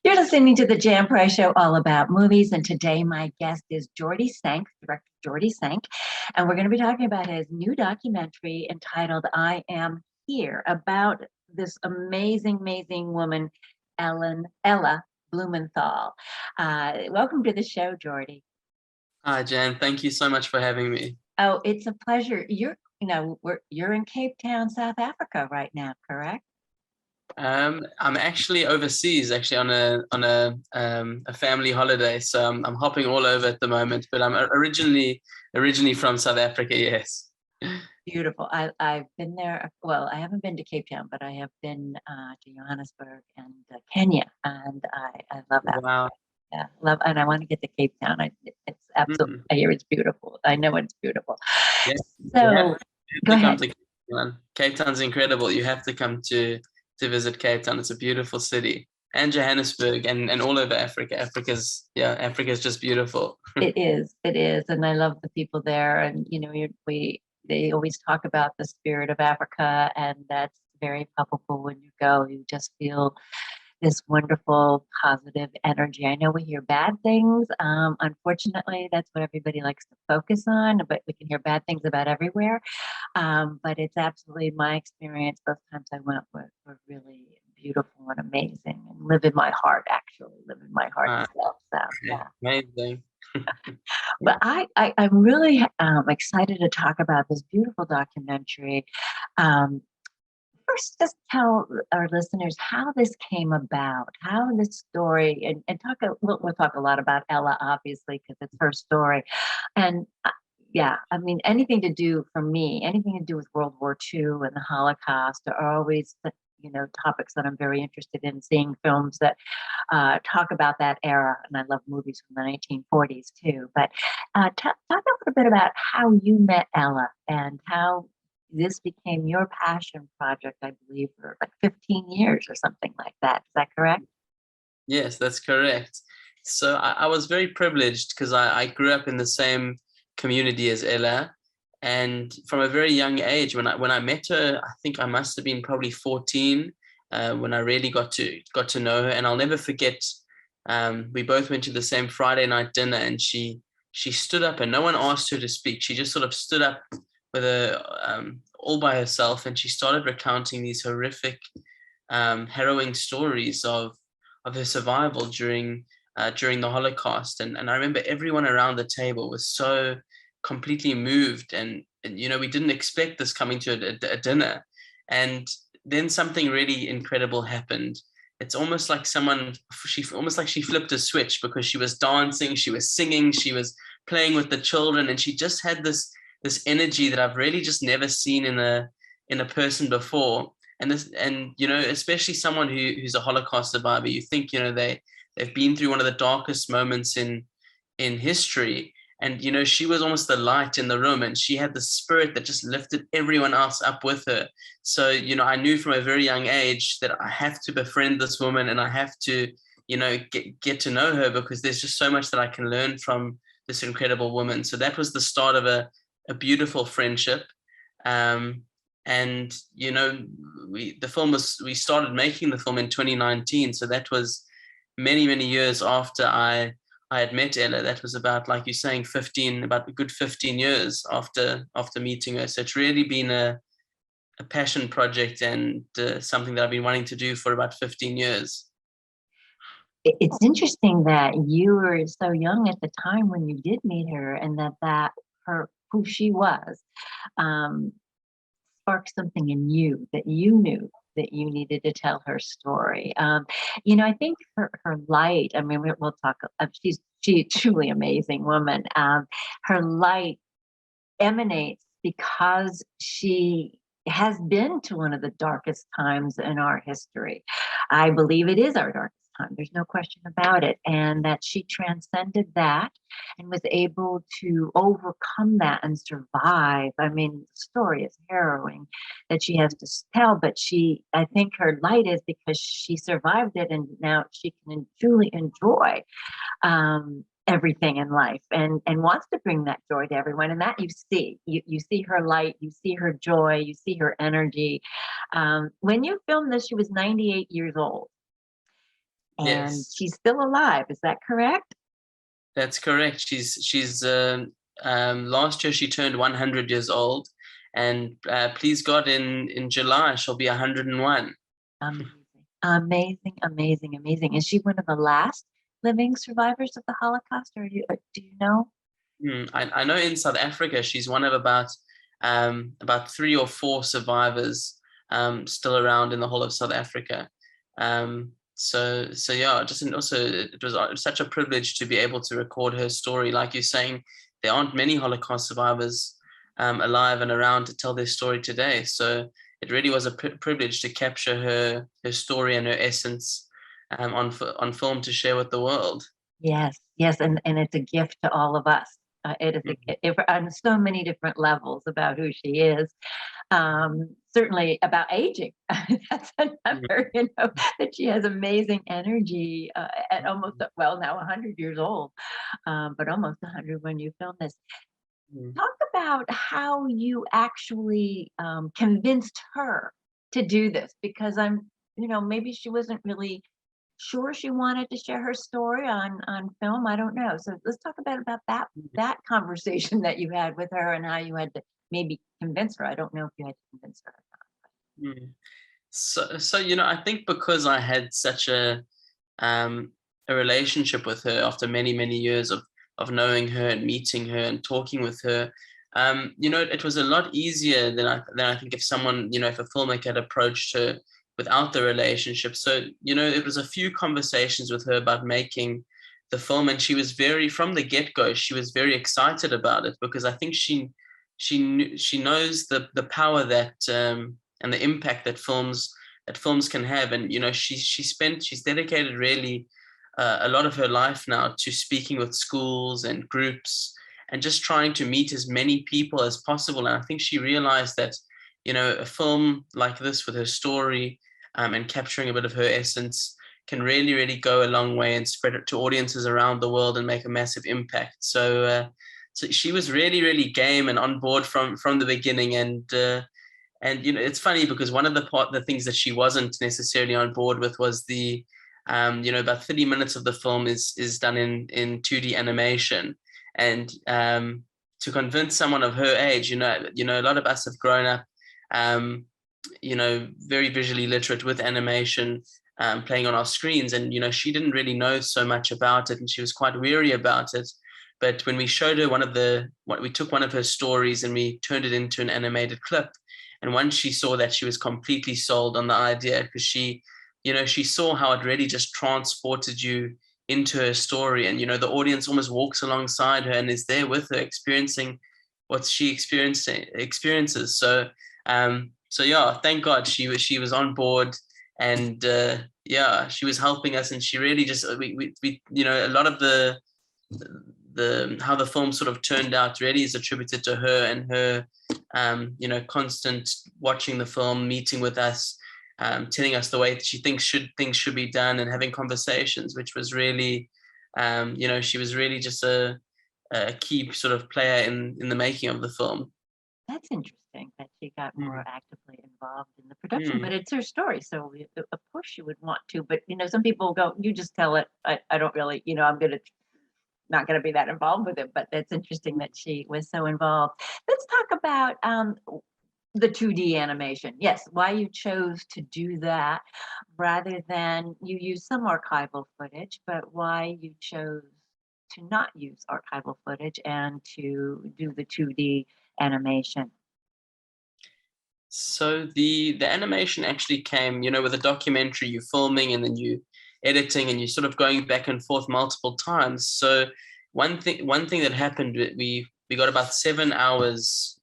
You're listening to the Jan Price Show, all about movies. And today my guest is Jordy Sank, director Jordy Sank. And we're going to be talking about his new documentary entitled I Am Here, about this amazing, amazing woman, Ella Blumenthal. Welcome to the show, Jordy. Hi, Jan. Thank you so much for having me. Oh, it's a pleasure. You're in Cape Town, South Africa right now, correct? I'm actually overseas, actually on a family holiday, so I'm hopping all over at the moment. But I'm originally from South Africa. Yes. Beautiful. I've been there. Well, I haven't been to Cape Town, but I have been to Johannesburg and Kenya, and I love Africa. Wow. Yeah, love, and I want to get to Cape Town. It's absolutely. I hear it's beautiful. I know it's beautiful. Yeah. So go ahead. Cape Town. Cape Town's incredible. You have to come to visit Cape Town. It's a beautiful city, and Johannesburg, and all over Africa. Africa's just beautiful. It is, and I love the people there. And they always talk about the spirit of Africa, and that's very palpable when you go. You just feel this wonderful, positive energy. I know we hear bad things. Unfortunately, that's what everybody likes to focus on, but we can hear bad things about everywhere. But it's absolutely my experience. Those times I went were really beautiful and amazing, and live in my heart, itself. So, yeah. Amazing. But I'm really excited to talk about this beautiful documentary. First, just tell our listeners how this came about, how this story, and we'll talk a lot about Ella, obviously, because it's her story. And yeah, I mean, anything to do with World War II and the Holocaust are always, topics that I'm very interested in, seeing films that talk about that era. And I love movies from the 1940s too. But talk a little bit about how you met Ella and how this became your passion project, I believe, for like 15 years or something like that. Is that correct? Yes, that's correct. So I was very privileged because I grew up in the same community as Ella, and from a very young age, when I met her, I think I must have been probably 14 when I really got to know her. And I'll never forget. We both went to the same Friday night dinner, and she stood up, and no one asked her to speak. She just sort of stood up with all by herself, and she started recounting these horrific, harrowing stories of her survival during the Holocaust. And I remember everyone around the table was so completely moved, and we didn't expect this coming to a dinner. And then something really incredible happened. It's almost like she flipped a switch, because she was dancing, she was singing, she was playing with the children, and she just had this energy that I've really just never seen in a person before. And especially someone who's a Holocaust survivor, you think, they've been through one of the darkest moments in history. And, she was almost the light in the room, and she had the spirit that just lifted everyone else up with her. So, I knew from a very young age that I have to befriend this woman, and I have to, get to know her, because there's just so much that I can learn from this incredible woman. So that was the start of a beautiful friendship. And we started making the film in 2019, so that was many years after I had met Ella. That was about, like you're saying, about a good 15 years after meeting her. So it's really been a passion project, and something that I've been wanting to do for about 15 years. It's interesting that you were so young at the time when you did meet her, and that who she was, sparked something in you that you knew that you needed to tell her story. I think her light, I mean, we'll talk, she's a truly amazing woman. Her light emanates because she has been to one of the darkest times in our history. I believe it is our darkest time. There's no question about it. And that she transcended that and was able to overcome that and survive. I mean, the story is harrowing that she has to tell, but I think her light is because she survived it, and now she can truly enjoy everything in life, and wants to bring that joy to everyone. And that you see her light, you see her joy, you see her energy. When you filmed this, she was 98 years old. and Yes, she's still alive. Is that correct? that's correct. She's last year she turned 100 years old, and please God, in July she'll be 101. Amazing, amazing, amazing, amazing. Is she one of the last living survivors of the Holocaust, or do you know? I know in South Africa she's one of about 3 or 4 survivors still around in the whole of South Africa. So yeah, just also it was such a privilege to be able to record her story. Like you're saying, there aren't many Holocaust survivors alive and around to tell their story today. So it really was a privilege to capture her story and her essence on film to share with the world. Yes, yes, and it's a gift to all of us. It is Mhm. on so many different levels about who she is. Certainly about aging. That's another, that she has amazing energy at almost, well, now 100 years old, but almost 100 when you film this. Mhm. Talk about how you actually convinced her to do this, because maybe she wasn't really sure she wanted to share her story on film. I don't know. So let's talk about that conversation that you had with her and how you had to maybe convince her. I don't know if you had to convince her. Mhm. So I think because I had such um, a relationship with her after many many years of knowing her and meeting her and talking with her, it was a lot easier than I think if someone, if a filmmaker had approached her without the relationship. So it was a few conversations with her about making the film, and she was from the get-go she was very excited about it, because I think she knows the power that and the impact that films can have. And she's dedicated really a lot of her life now to speaking with schools and groups and just trying to meet as many people as possible. And I think she realized that a film like this with her story and capturing a bit of her essence can really really go a long way and spread it to audiences around the world and make a massive impact. So she was really really game and on board from the beginning. And it's funny because one of the things that she wasn't necessarily on board with was about 30 minutes of the film is done in 2D animation. And to convince someone of her age, a lot of us have grown up, very visually literate with animation playing on our screens. And she didn't really know so much about it, and she was quite weary about it. But when we showed her we took one of her stories and we turned it into an animated clip. And once she saw that, she was completely sold on the idea, because she saw how it really just transported you into her story. And the audience almost walks alongside her and is there with her, experiencing what she experiences. So yeah, thank God she was on board. And yeah, she was helping us, and she really just we a lot of the how the film sort of turned out really is attributed to her and her constant watching the film, meeting with us, telling us the way that she thinks things should be done, and having conversations, which was really, she was really just a key sort of player in the making of the film. That's interesting that she got more Mm, actively involved in the production, mm, but it's her story, so of course she would want to. But some people go, "You just tell it. I don't really, I'm gonna not gonna be that involved with it." But that's interesting that she was so involved. Let's talk about the 2D animation. Yes, why you chose to do that rather than you use some archival footage, but why you chose to not use archival footage and to do the 2D animation. So the animation actually came, with a documentary, you filming and then you editing and you sort of going back and forth multiple times. So one thing that happened, we got about 7 hours.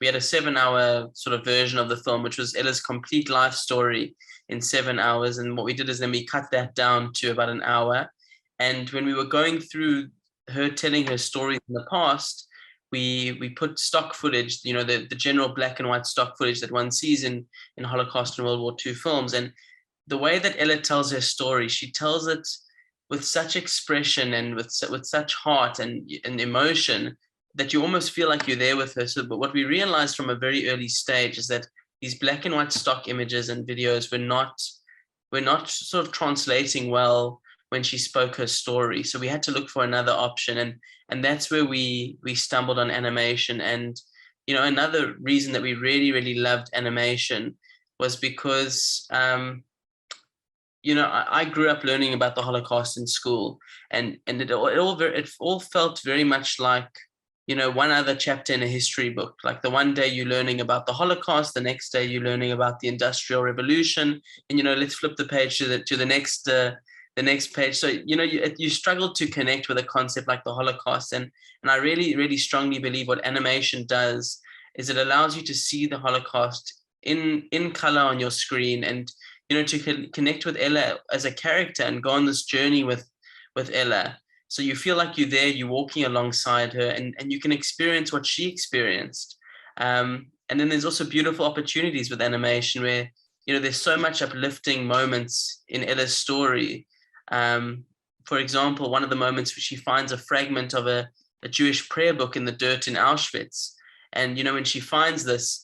We had a 7 hour sort of version of the film, which was Ella's complete life story in 7 hours. And what we did is then we cut that down to about an hour. And when we were going through her telling her story in the past, we put stock footage, the general black and white stock footage that one sees in Holocaust and World War II films. And the way that Ella tells her story, she tells it with such expression and with such heart and emotion that you almost feel like you're there with her. So, but what we realized from a very early stage is that these black and white stock images and videos were not not sort of translating well when she spoke her story. So we had to look for another option, and that's where we stumbled on animation. And another reason that we really, really loved animation was because I grew up learning about the Holocaust in school, and it all felt very much like one other chapter in a history book. Like the one day you're learning about the Holocaust, the next day you're learning about the Industrial Revolution, and let's flip the page to the next page. So you struggle to connect with a concept like the Holocaust, and I really, really strongly believe what animation does is it allows you to see the Holocaust in color on your screen, and to connect with Ella as a character and go on this journey with Ella. So you feel like you're there, you're walking alongside her, and you can experience what she experienced. And then there's also beautiful opportunities with animation where, there's so much uplifting moments in Ella's story. For example, one of the moments where she finds a fragment of a Jewish prayer book in the dirt in Auschwitz. And, when she finds this,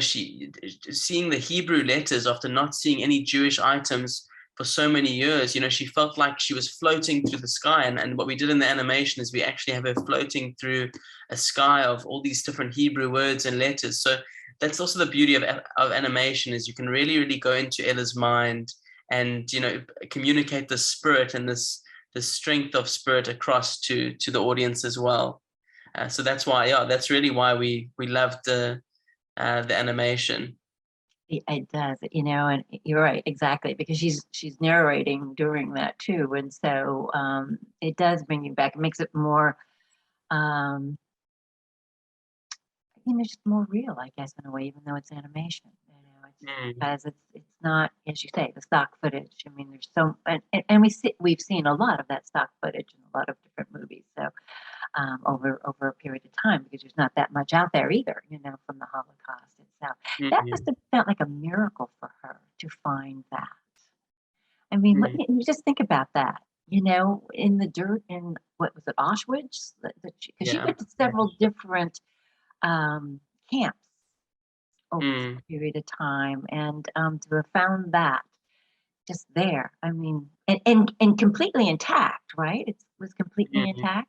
she seeing the Hebrew letters after not seeing any Jewish items for so many years, she felt like she was floating through the sky. And what we did in the animation is we actually have her floating through a sky of all these different Hebrew words and letters. So that's also the beauty of animation, is you can really, really go into Ella's mind and, communicate the spirit and the strength of spirit across to the audience as well. So that's why, that's really why we loved the animation. It does, and you're right, exactly, because she's narrating during that too, and so it does bring you back. It makes it more, just more real, I guess, in a way, even though it's animation. Because it's not, as you say, the stock footage. I mean, there's and we've seen a lot of that stock footage in a lot of different movies. So over a period of time, because there's not that much out there either, from the Holocaust itself. That must have felt like a miracle for her to find that. I mean, you just think about that, in the dirt in, what was it, Auschwitz? Because she went to several different camps over a period of time, and to have found that just there, I mean, and completely intact, right? It was completely intact.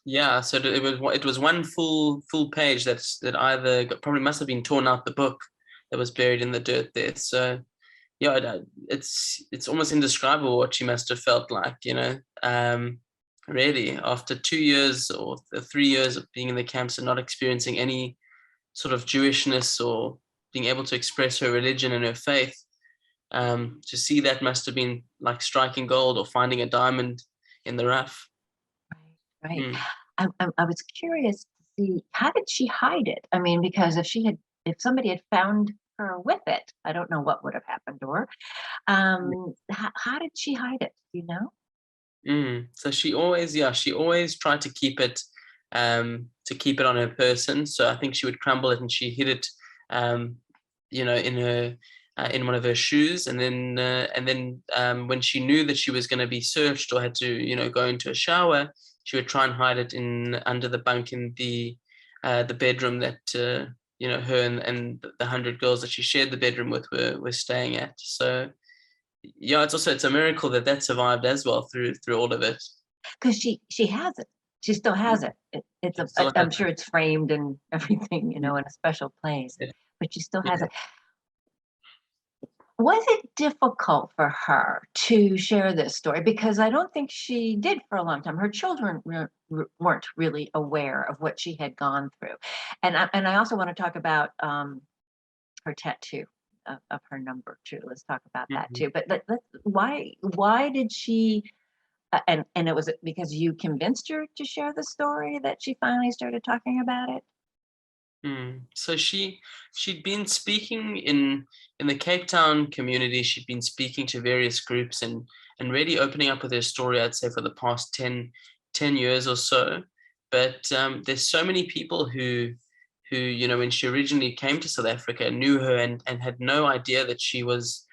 Yeah, so it was one full page that either probably must have been torn out the book that was buried in the dirt there. So yeah, it's almost indescribable what she must have felt like, really, after 2 years or 3 years of being in the camps and not experiencing any sort of Jewishness or being able to express her religion and her faith. To see that must have been like striking gold or finding a diamond in the rough. Right. I was curious to see, how did she hide it? I mean, because if somebody had found her with it, I don't know what would have happened to her. How did she hide it? So she always tried to keep it on her person. So I think she would crumble it and she hid it, in her in one of her shoes, and then when she knew that she was going to be searched or had to go into a shower, she would try and hide it under the bunk in the bedroom that her and the 100 girls that she shared the bedroom with were staying at. So yeah, it's a miracle that survived as well through all of it. Because she has it. She still has it. I'm sure it's framed and everything, in a special place. Yeah. But she still has it. Was it difficult for her to share this story? Because I don't think she did for a long time. Her children weren't really aware of what she had gone through. And I also want to talk about her tattoo of her number too. Let's talk about that too. But why did she? And it was because you convinced her to share the story that she finally started talking about it? So she'd been speaking in the Cape Town community. She'd been speaking to various groups and really opening up with her story, I'd say, for the past 10 years or so. But there's so many people who when she originally came to South Africa, knew her and had no idea that she was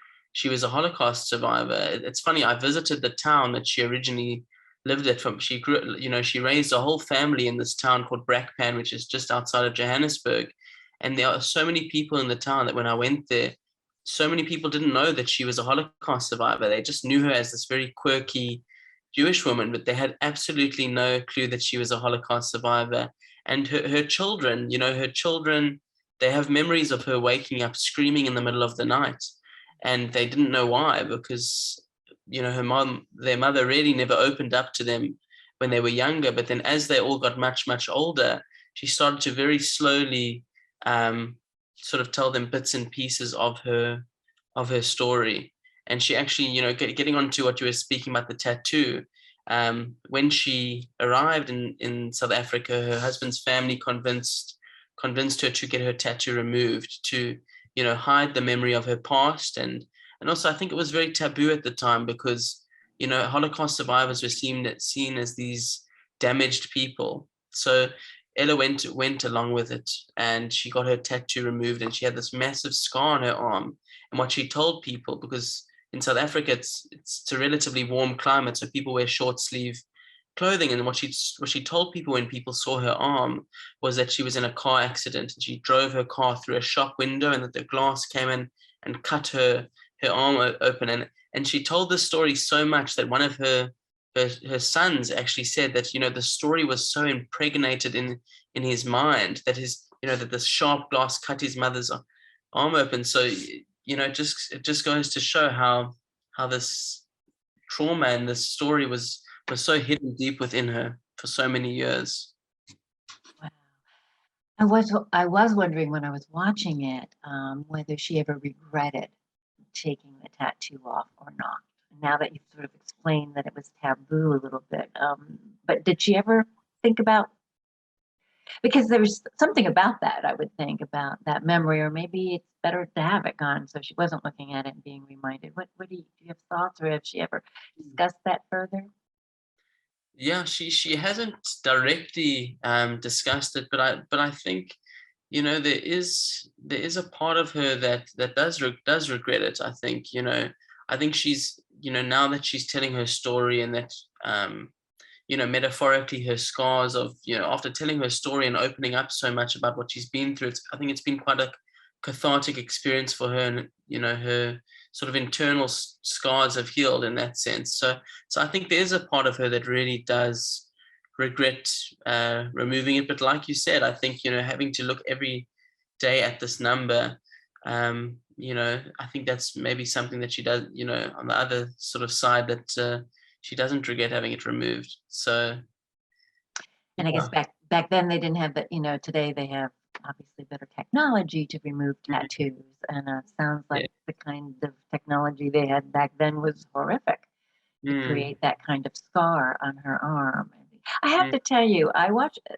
a Holocaust survivor. It's funny, I visited the town that she originally lived at. She grew, she raised a whole family in this town called Brakpan, which is just outside of Johannesburg. And there are so many people in the town that when I went there, so many people didn't know that she was a Holocaust survivor. They just knew her as this very quirky Jewish woman, but they had absolutely no clue that she was a Holocaust survivor. And her children, her children, they have memories of her waking up screaming in the middle of the night. And they didn't know why, because, their mother really never opened up to them when they were younger. But then as they all got much, much older, she started to very slowly sort of tell them bits and pieces of her story. And she actually, getting on to what you were speaking about, the tattoo, when she arrived in South Africa, her husband's family convinced her to get her tattoo removed to, hide the memory of her past. And also I think it was very taboo at the time because, Holocaust survivors were seen as these damaged people. So Ella went along with it, and she got her tattoo removed, and she had this massive scar on her arm. And what she told people, because in South Africa it's a relatively warm climate, so people wear short sleeve clothing, and what she told people when people saw her arm was that she was in a car accident, and she drove her car through a shop window, and that the glass came in and cut her arm open. And she told this story so much that one of her sons actually said that, the story was so impregnated in his mind that that this sharp glass cut his mother's arm open. So, it just goes to show how this trauma and this story was so hidden deep within her for so many years. Wow. I was wondering when I was watching it, whether she ever regretted taking the tattoo off or not. Now that you've sort of explained that it was taboo a little bit, but did she ever think about, because there was something about that, I would think, about that memory, or maybe it's better to have it gone so she wasn't looking at it and being reminded. What do you have thoughts, or have she ever discussed that further? Yeah, she hasn't directly discussed it, but I think, there is a part of her that does regret it. I think, I think she's, now that she's telling her story, and that metaphorically her scars of, after telling her story and opening up so much about what she's been through, I think it's been quite a cathartic experience for her, and her sort of internal scars have healed in that sense. So I think there's a part of her that really does regret removing it. But like you said, I think, having to look every day at this number, I think that's maybe something that she does, on the other sort of side, that she doesn't regret having it removed. So, And I guess yeah. back then they didn't have that. Today they have obviously better technology to remove Mhm. tattoos, and sounds Yeah. like the kind of technology they had back then was horrific to Mm, create that kind of scar on her arm. I have mm, to tell you, I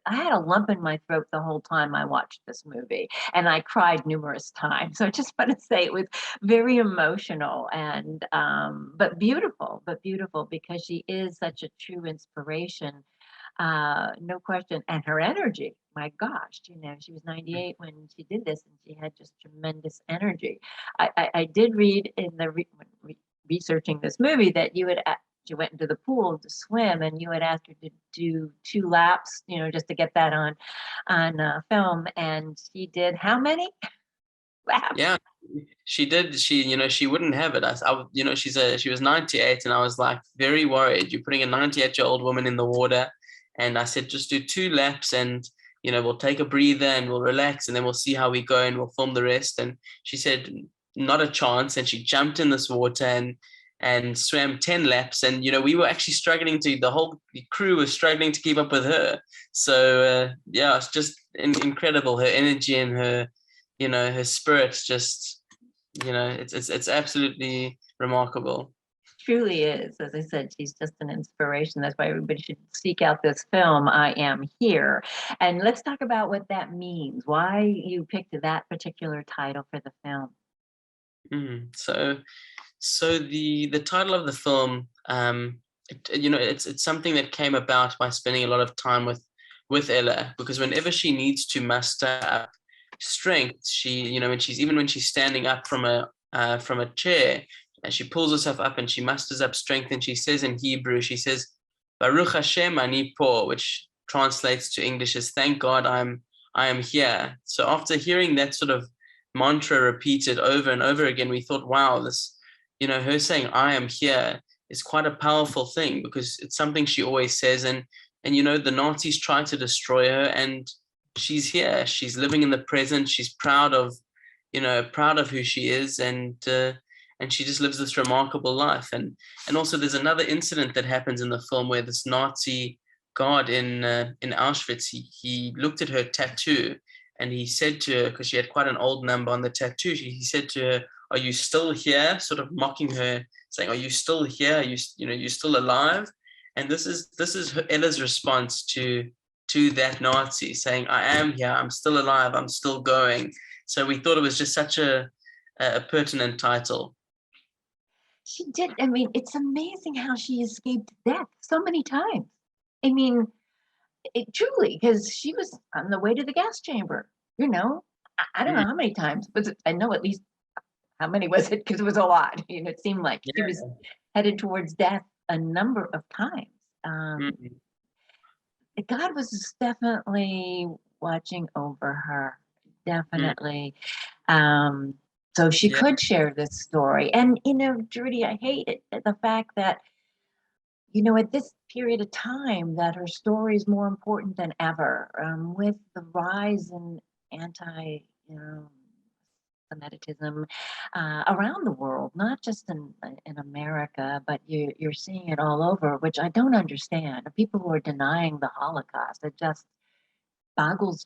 had a lump in my throat the whole time I watched this movie, and I cried numerous times. So I just want to say it was very emotional, and but beautiful, because she is such a true inspiration, no question. And her energy, my gosh, she was 98 when she did this, and she had just tremendous energy. I did read in the researching this movie that she went into the pool to swim, and you had asked her to do 2 laps, just to get that on film, and she did how many laps? yeah, she did. She wouldn't have it. She was 98, and I was like very worried. You're putting a 98-year-old woman in the water, and I said just do 2 laps, and we'll take a breather and we'll relax, and then we'll see how we go, and we'll film the rest. And she said not a chance, and she jumped in this water and swam 10 laps, and we were actually struggling to. The whole crew was struggling to keep up with her. So yeah, it's just incredible, her energy and her spirit. Just it's absolutely remarkable. Truly is. As I said, she's just an inspiration. That's why everybody should seek out this film, I Am Here. And let's talk about what that means, why you picked that particular title for the film. So the title of the film, it's something that came about by spending a lot of time with Ella, because whenever she needs to muster up strength, she, when she's standing up from a chair, and she pulls herself up and she musters up strength, and she says in Hebrew, she says, Baruch Hashem ani po, which translates to English as thank God I am here. So after hearing that sort of mantra repeated over and over again. We thought, wow, this, her saying I am here is quite a powerful thing, because it's something she always says. And the Nazis tried to destroy her, and she's here. She's living in the present. She's proud of who she is, and she just lives this remarkable life. And also there's another incident that happens in the film where this Nazi guard in Auschwitz, he looked at her tattoo, and he said to her, because she had quite an old number on the tattoo, he said to her, "Are you still here?" Sort of mocking her, saying, "Are you still here? Are you still alive?" And this is Ella's response to that Nazi, saying, "I am here. I'm still alive. I'm still going." So we thought it was just such a pertinent title. She did. I mean, it's amazing how she escaped death so many times. I mean, truly, because she was on the way to the gas chamber. I don't know how many times, but I know at least how many was it, because it was a lot. It seemed like she was headed towards death a number of times. God was definitely watching over her, definitely. So she could share this story. And, Jordy, I hate it, the fact that, at this period of time, that her story is more important than ever, with the rise in anti-Semitism around the world, not just in America, but you're seeing it all over, which I don't understand. The people who are denying the Holocaust, it just boggles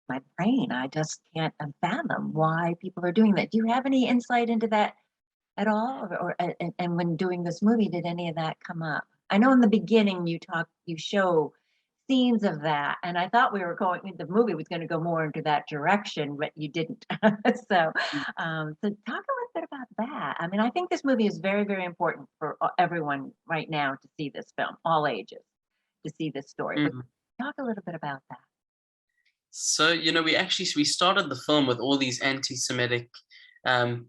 my brain. I just can't fathom why people are doing that. Do you have any insight into that at all? And when doing this movie, did any of that come up? I know in the beginning you show scenes of that, and I thought the movie was going to go more into that direction, but you didn't. So talk a little bit about that. I mean, I think this movie is very, very important for everyone right now to see this film, all ages, to see this story. But talk a little bit about that. So, we started the film with all these anti-Semitic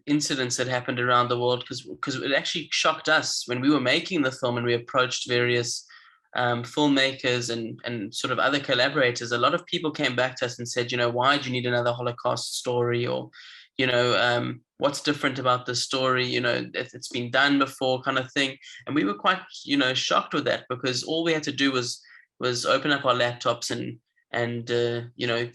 incidents that happened around the world, because it actually shocked us when we were making the film, and we approached various filmmakers and sort of other collaborators. A lot of people came back to us and said, why do you need another Holocaust story? Or, what's different about this story? It's been done before, kind of thing. And we were quite, shocked with that, because all we had to do was open up our laptops and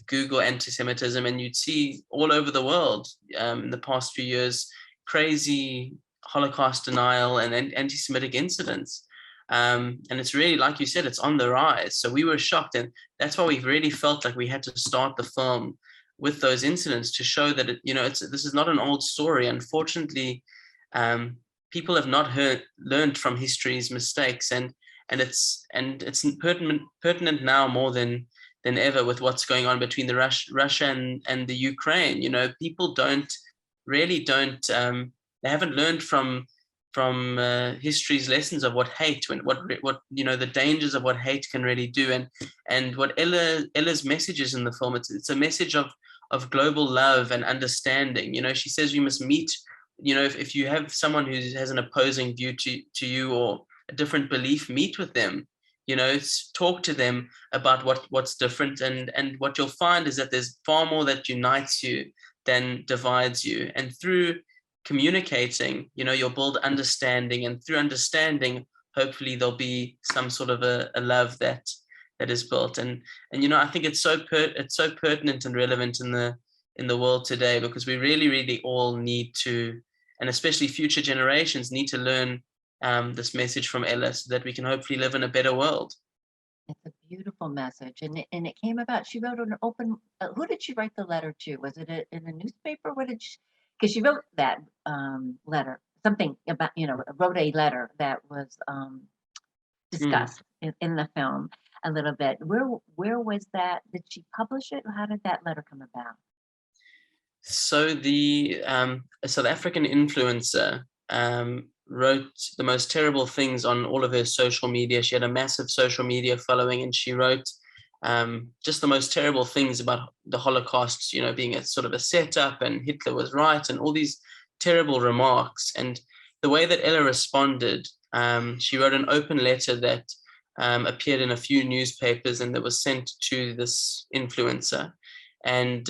Google anti-Semitism, and you'd see all over the world in the past few years crazy Holocaust denial and anti-Semitic incidents. And it's really, like you said, it's on the rise. So we were shocked, and that's why we really felt like we had to start the film with those incidents, to show that this is not an old story. Unfortunately, people have not learned from history's mistakes, and it's pertinent now more than ever, with what's going on between the Russia and the Ukraine. People don't, they haven't learned from history's lessons of what hate, and what the dangers of what hate can really do. And what Ella's message is in the film, it's a message of global love and understanding. She says we must meet, if you have someone who has an opposing view to you, or a different belief, meet with them. Talk to them about what's different, and what you'll find is that there's far more that unites you than divides you. And through communicating, you'll build understanding, and through understanding, hopefully there'll be some sort of a love that is built. And I think it's so pertinent and relevant in the world today, because we really, really all need to, and especially future generations, need to learn this message from Ella, so that we can hopefully live in a better world. It's a beautiful message, and it came about. She wrote an open. Who did she write the letter to? Was it in a newspaper? What did she? Because she wrote that letter, something about wrote a letter that was discussed in the film a little bit. Where was that? Did she publish it? How did that letter come about? So the South African influencer wrote the most terrible things on all of her social media. She had a massive social media following, and she wrote just the most terrible things about the Holocaust, being a sort of a setup, and Hitler was right, and all these terrible remarks. And the way that Ella responded, she wrote an open letter that appeared in a few newspapers, and that was sent to this influencer. And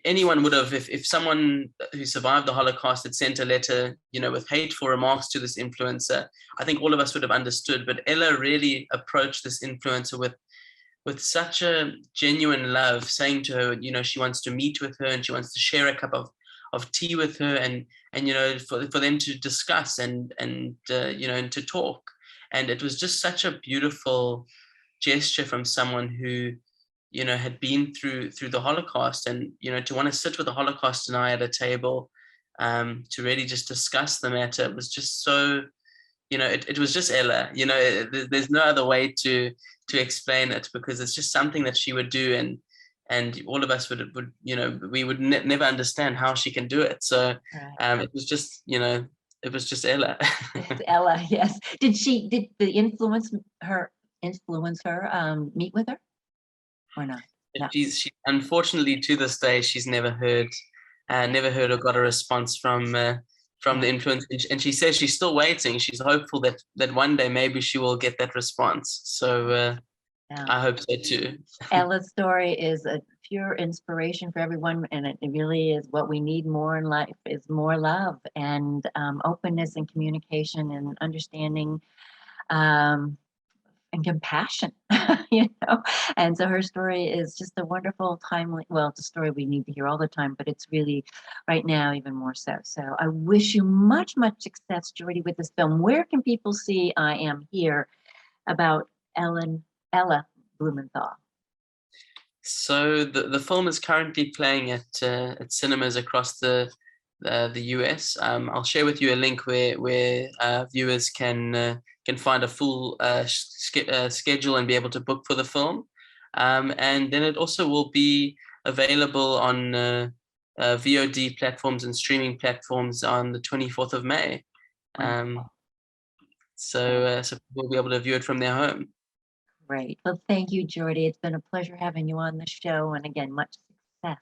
anyone would have, if someone who survived the Holocaust had sent a letter, with hateful remarks to this influencer, I think all of us would have understood. But Ella really approached this influencer with such a genuine love, saying to her, she wants to meet with her and she wants to share a cup of tea with her, and for them to discuss and to talk. And it was just such a beautiful gesture from someone who had been through the Holocaust, and to want to sit with a Holocaust denier at a table, to really just discuss the matter. It was just so, it was just Ella. There's no other way to explain it, because it's just something that she would do, and all of us would we would never understand how she can do it. So right. It was just Ella. It's Ella, yes. Did the influencer meet with her or not? No. She unfortunately, to this day, she's never heard or got a response from the influencer, and she says she's still waiting. She's hopeful that one day maybe she will get that response. So I hope so too. Ella's story is a pure inspiration for everyone, and it really is what we need more in life, is more love and openness and communication and understanding and compassion, and so her story is just a wonderful, timely, well, it's a story we need to hear all the time, but it's really right now even more so. So I wish you much success, Jordy, with this film. Where can people see I Am Here about Ella Blumenthal? So the film is currently playing at cinemas across the US. I'll share with you a link where viewers can find a full schedule and be able to book for the film. And then it also will be available on VOD platforms and streaming platforms on the 24th of May. So we'll be able to view it from their home. Great. Well, thank you, Jordy. It's been a pleasure having you on the show. And again, much success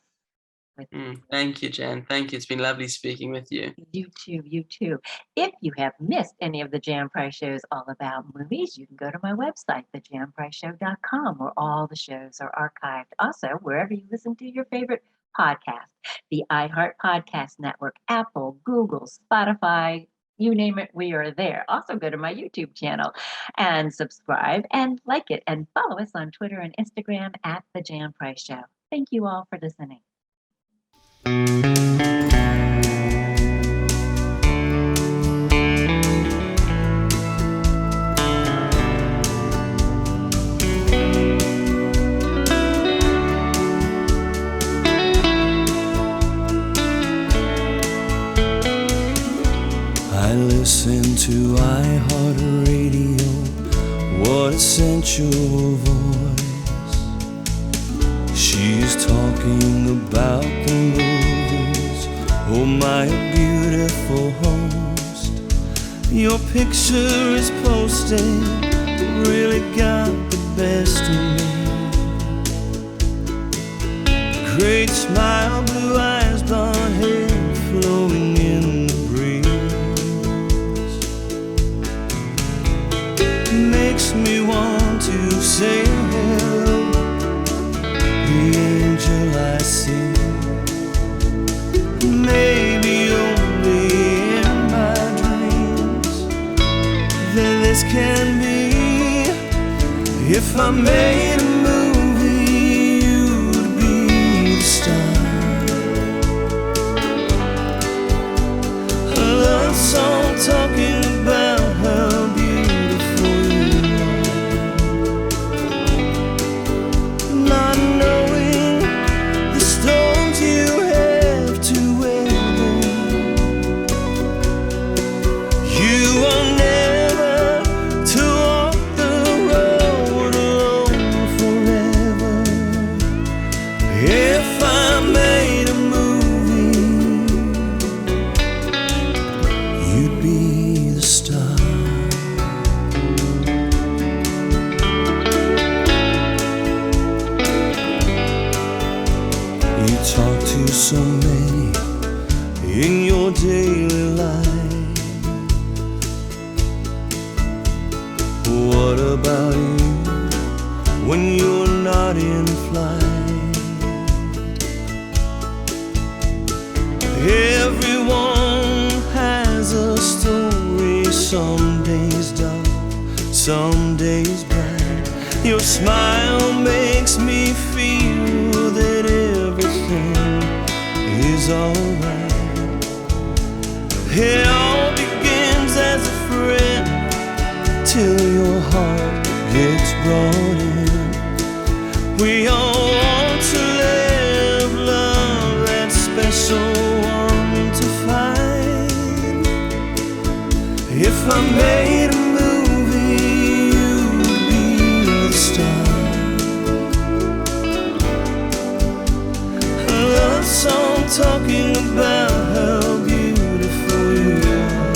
with you. Thank you, Jan. Thank you. It's been lovely speaking with you. You too. You too. If you have missed any of the Jan Price shows all about movies, you can go to my website, thejanpriceshow.com, where all the shows are archived. Also, wherever you listen to your favorite podcast, the iHeart Podcast Network, Apple, Google, Spotify, you name it, we are there. Also, go to my YouTube channel and subscribe and like it, and follow us on Twitter and Instagram at The Jan Price Show. Thank you all for listening. I listen to iHeartRadio, what essential voice. She's talking about the movies, oh my beautiful host. Your picture is posted, really got the best of me. Great smile, blue eyes, blonde hair flowing in the breeze. Makes me want to say hello, the angel I see. Maybe only in my dreams that this can be. If I made a movie, you'd be the star. A love song talking about how beautiful you are. Not knowing the storms you have to weather. You are never to walk the road alone forever. If I made a movie, you'd be the star. You talk to so many in your daily life. What about you when you're not in flight? some days dark, some days bright. Your smile makes me feel that everything is alright. It all begins as a friend till your heart gets brought in. We all want to live love, that special one to find. If I made a movie, you'd be the star. A love song talking about how beautiful you are.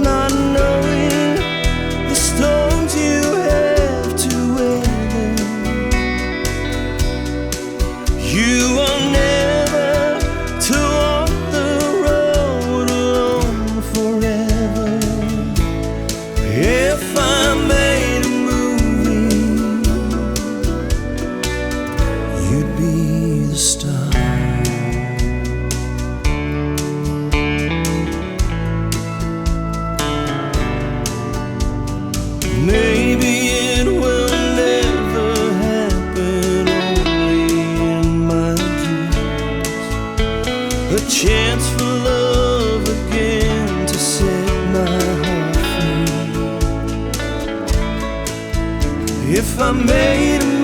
Not knowing the storms you have to weather, you are never to walk the road alone forever. If I made a movie, you'd be the star. Maybe it will never happen, only in my dreams. A chance for love again to set my heart free. If I made a